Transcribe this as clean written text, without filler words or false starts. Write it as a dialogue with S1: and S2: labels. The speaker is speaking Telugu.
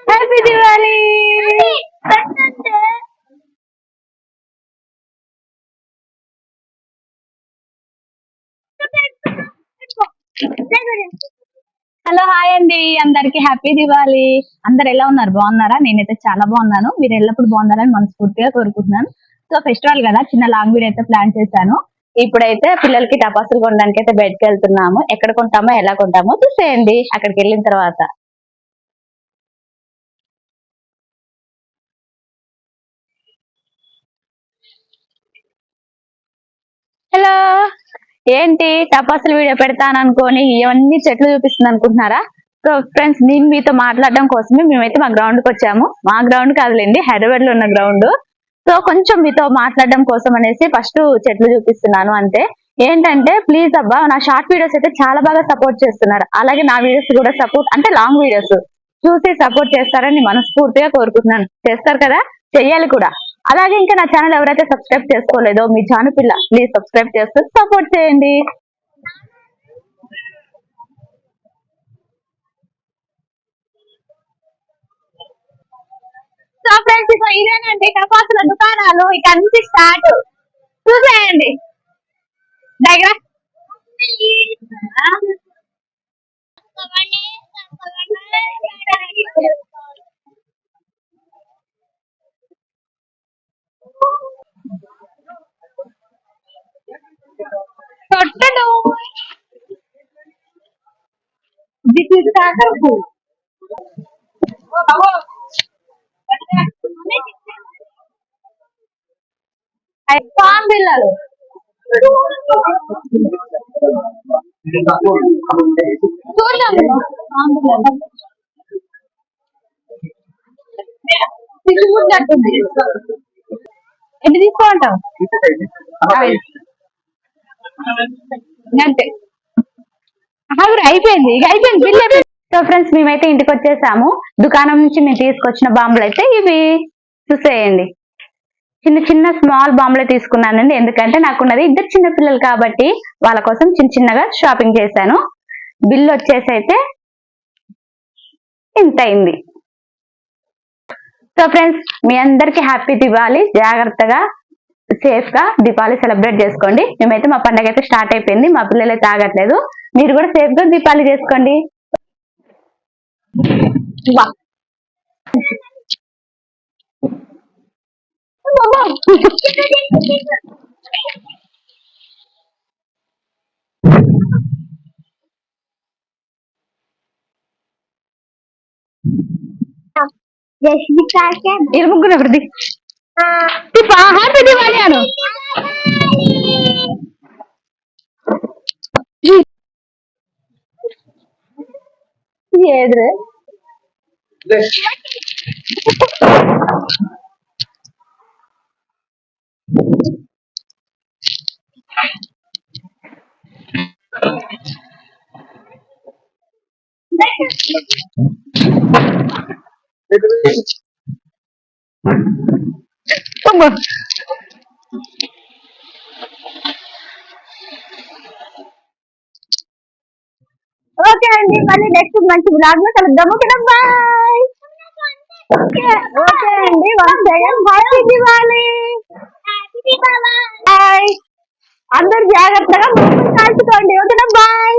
S1: హ్యాపీ దివాళీ. హలో హాయ్ అండి, అందరికి హ్యాపీ దివాళీ. అందరు ఎలా ఉన్నారు? బాగున్నారా? నేనైతే చాలా బాగున్నాను. మీరు ఎల్లప్పుడు బాగున్నారని మనస్ఫూర్తిగా కోరుకుంటున్నాను. సో ఫెస్టివల్ కదా, చిన్న లాంగ్ వీడియో అయితే ప్లాన్ చేశాను. ఇప్పుడైతే పిల్లలకి టపాసులు కొనడానికి అయితే బయటకు వెళ్తున్నాము. ఎక్కడ కొంటామో ఎలా కొంటామో చూసేయండి అక్కడికి వెళ్ళిన తర్వాత. హలో, ఏంటి టపాసులు వీడియో పెడతాను అనుకోని ఇవన్నీ చెట్లు చూపిస్తుంది అనుకుంటున్నారా? సో ఫ్రెండ్స్, నేను మీతో మాట్లాడడం కోసమే మేమైతే మా గ్రౌండ్ కి వచ్చాము. మా గ్రౌండ్ కాదులేండి, హైదరాబాద్ లో ఉన్న గ్రౌండ్. సో కొంచెం మీతో మాట్లాడడం కోసం అనేసి ఫస్ట్ చెట్లు చూపిస్తున్నాను అంతే. ఏంటంటే ప్లీజ్ అబ్బా, నా షార్ట్ వీడియోస్ అయితే చాలా బాగా సపోర్ట్ చేస్తున్నారు. అలాగే నా వీడియోస్ కూడా సపోర్ట్, అంటే లాంగ్ వీడియోస్ చూసి సపోర్ట్ చేస్తారని మనస్ఫూర్తిగా కోరుకుంటున్నాను. చేస్తారు కదా, చెయ్యాలి కూడా. అలాగే ఇంకా నా ఛానల్ ఎవరైతే సబ్స్క్రైబ్ చేసుకోలేదో మీ జాను పిల్ల, ప్లీజ్ సబ్స్క్రైబ్ చేస్తూ సపోర్ట్ చేయండి. సో ఫ్రెండ్స్, ఇక ఇదేనండి టపాసుల దుకాణాలు. ఇక నుంచి స్టార్ట్, చూసేయండి దగ్గర. తొట్టలు, దిస్ ఇస్ కాకరపు పామ్ బిళ్ళలు, చూద్దాం. ఎన్ని తీసుకోమంటావు? అంతే, అయిపోయింది, ఇక అయిపోయింది బిల్. సో ఫ్రెండ్స్, మేమైతే ఇంటికి వచ్చేసాము. దుకాణం నుంచి మేము తీసుకొచ్చిన బాంబులు అయితే ఇవి, చూసేయండి. చిన్న చిన్న స్మాల్ బాంబులే తీసుకున్నానండి, ఎందుకంటే నాకున్నది ఇద్దరు చిన్న పిల్లలు కాబట్టి వాళ్ళ కోసం చిన్న చిన్నగా షాపింగ్ చేశాను. బిల్ వచ్చేసి అయితే ఇంత అయింది. సో ఫ్రెండ్స్, మీ అందరికి హ్యాపీ దివాళీ. జాగ్రత్తగా సేఫ్ గా దీపావళి సెలబ్రేట్ చేసుకోండి. మేమైతే మా పండగ అయితే స్టార్ట్ అయిపోయింది. మా పిల్లలు అయితే ఆగట్లేదు. మీరు కూడా సేఫ్ గా దీపావళి చేసుకోండి. ఇది ముగ్గురు ప్రతి హ్యాపీ దివాళీ అను. ఏడు ఓకే అండి, మళ్ళీ నెక్స్ట్ మంచి బ్లాగ్ లో కలుద్దాము. బాయ్. ఓకే అండి, హ్యాపీ దివాళీ. అందరు జాగ్రత్తగా కాల్చుకోండి. ఓకేనా, బాయ్.